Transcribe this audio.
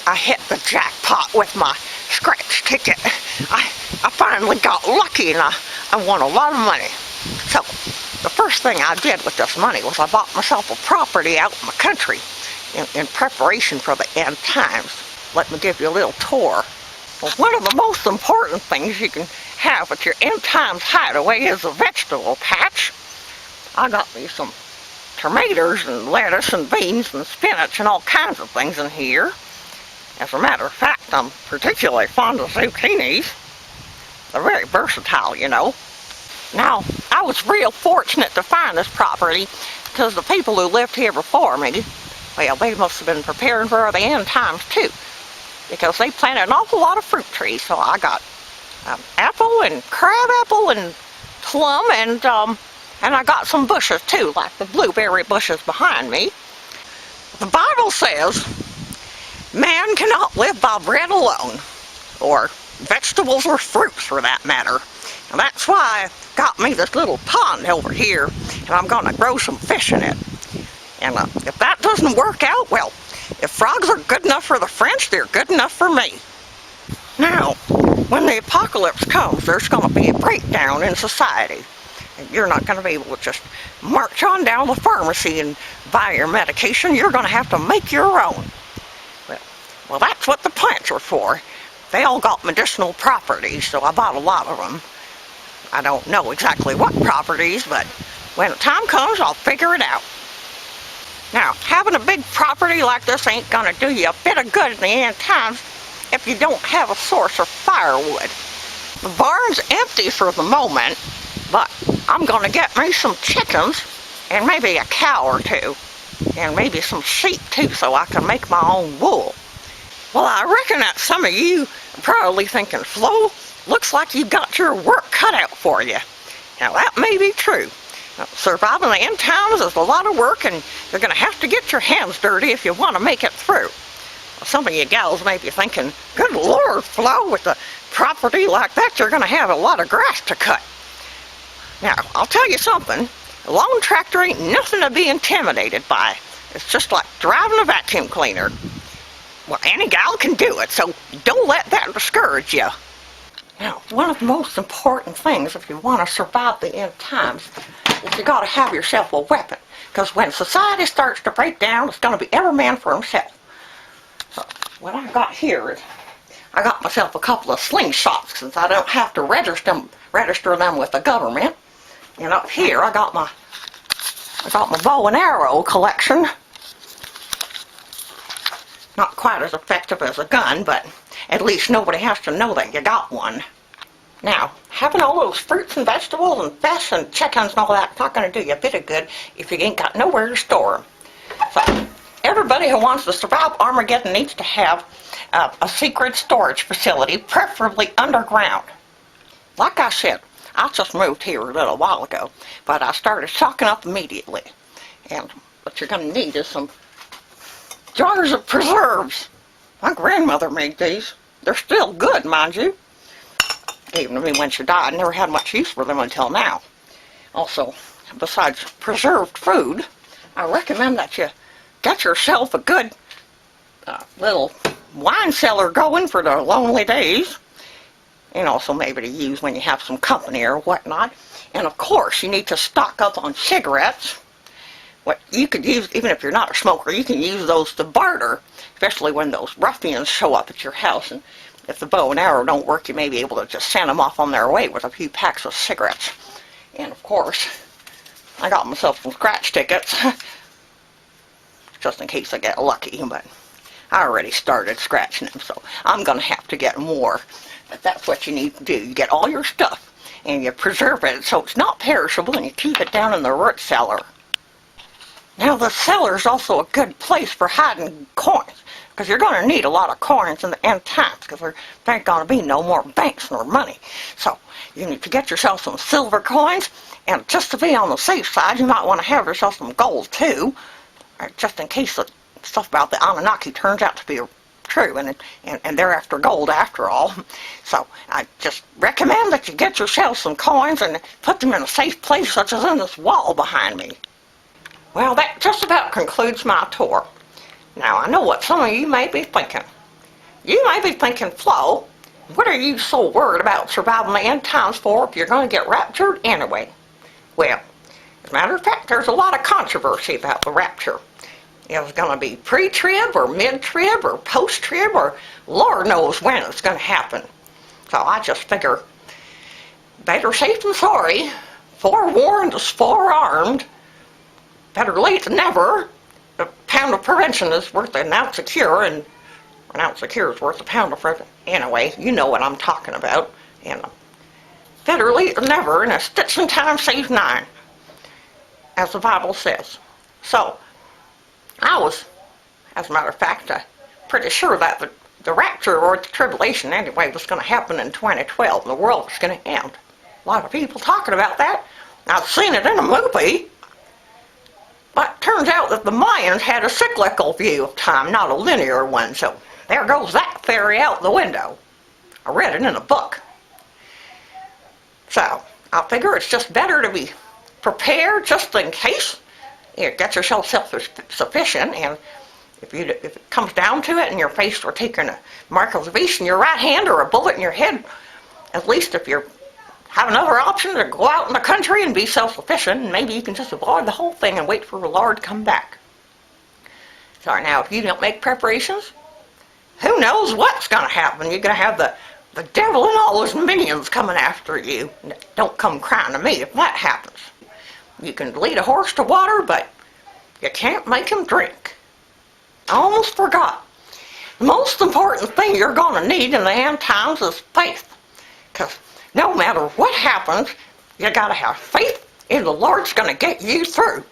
I hit the jackpot with my scratch ticket. I finally got lucky and I won a lot of money. So the first thing I did with this money was I bought myself a property out in the country in preparation for the end times. Let me give you a little tour. Well, one of the most important things you can have at your end times hideaway is a vegetable patch. I got me some tomatoes and lettuce and beans and spinach and all kinds of things in here. As a matter of fact, I'm particularly fond of zucchinis. They're very versatile, you know. Now, I was real fortunate to find this property because the people who lived here before me, well, they must have been preparing for the end times too, because they planted an awful lot of fruit trees. So I got apple and crab apple and plum and I got some bushes too, like the blueberry bushes behind me. The Bible says, man cannot live by bread alone, or vegetables or fruits for that matter. And that's why I got me this little pond over here, and I'm going to grow some fish in it. And if that doesn't work out, well, if frogs are good enough for the French, they're good enough for me. Now, when the apocalypse comes, there's going to be a breakdown in society. And you're not going to be able to just march on down to the pharmacy and buy your medication. You're going to have to make your own. Well, that's what the plants were for. They all got medicinal properties, so I bought a lot of them. I don't know exactly what properties, but when the time comes, I'll figure it out. Now, having a big property like this ain't gonna do you a bit of good in the end times if you don't have a source of firewood. The barn's empty for the moment, but I'm gonna get me some chickens and maybe a cow or two, and maybe some sheep too, so I can make my own wool. Well, I reckon that some of you are probably thinking, Flo, looks like you got your work cut out for you. Now, that may be true. Surviving the end times is a lot of work, and you're going to have to get your hands dirty if you want to make it through. Some of you gals may be thinking, good Lord, Flo, with a property like that, you're going to have a lot of grass to cut. Now, I'll tell you something. A lawn tractor ain't nothing to be intimidated by. It's just like driving a vacuum cleaner. Well, any gal can do it, so don't let that discourage you. Now, one of the most important things if you want to survive the end times is you got to have yourself a weapon. Because when society starts to break down, it's going to be every man for himself. So, what I got here is, I got myself a couple of slingshots since I don't have to register them with the government. And up here, I got my bow and arrow collection. Not quite as effective as a gun, but at least nobody has to know that you got one. Now, having all those fruits and vegetables and fish and chickens and all that's not going to do you a bit of good if you ain't got nowhere to store them. So, everybody who wants to survive Armageddon needs to have a secret storage facility, preferably underground. Like I said, I just moved here a little while ago, but I started stocking up immediately. And what you're going to need is some jars of preserves. My grandmother made these. They're still good, mind you. Gave them to me when she died. Never had much use for them until now. Also, besides preserved food, I recommend that you get yourself a good little wine cellar going for the lonely days. And also maybe to use when you have some company or whatnot. And of course, you need to stock up on cigarettes. What you could use, even if you're not a smoker, you can use those to barter, especially when those ruffians show up at your house. And if the bow and arrow don't work, you may be able to just send them off on their way with a few packs of cigarettes. And of course, I got myself some scratch tickets, just in case I get lucky, but I already started scratching them, so I'm going to have to get more. But that's what you need to do. You get all your stuff, and you preserve it so it's not perishable, and you keep it down in the root cellar. Now, the cellar is also a good place for hiding coins, because you're going to need a lot of coins in the end times, because there ain't going to be no more banks nor money. So, you need to get yourself some silver coins, and just to be on the safe side, you might want to have yourself some gold, too, just in case the stuff about the Anunnaki turns out to be true, and they're after gold after all. So I just recommend that you get yourself some coins and put them in a safe place, such as in this wall behind me. Well, that just about concludes my tour. Now, I know what some of you may be thinking. You may be thinking, Flo, what are you so worried about surviving the end times for if you're going to get raptured anyway? Well, as a matter of fact, there's a lot of controversy about the rapture. It's going to be pre-trib or mid-trib or post-trib or Lord knows when it's going to happen. So I just figure, better safe than sorry. Forewarned is forearmed. Better late than never. A pound of prevention is worth an ounce of cure, and an ounce of cure is worth a pound of prevention. Anyway, you know what I'm talking about. And better late than never, and a stitch in time saves 9, as the Bible says. So, I was, as a matter of fact, pretty sure that the rapture or the tribulation anyway was going to happen in 2012, and the world was going to end. A lot of people talking about that. I've seen it in a movie. But it turns out that the Mayans had a cyclical view of time, not a linear one, so there goes that theory out the window. I read it in a book. So, I figure it's just better to be prepared just in case. You get yourself self-sufficient, and if it comes down to it and you're faced with taking a mark of the beast in your right hand or a bullet in your head, at least if you have another option to go out in the country and be self-sufficient, maybe you can just avoid the whole thing and wait for the Lord to come back. Sorry, now, if you don't make preparations, who knows what's going to happen? You're going to have the devil and all his minions coming after you. Don't come crying to me if that happens. You can lead a horse to water, but you can't make him drink. I almost forgot. The most important thing you're going to need in the end times is faith. Because no matter what happens, you got to have faith in the Lord's going to get you through.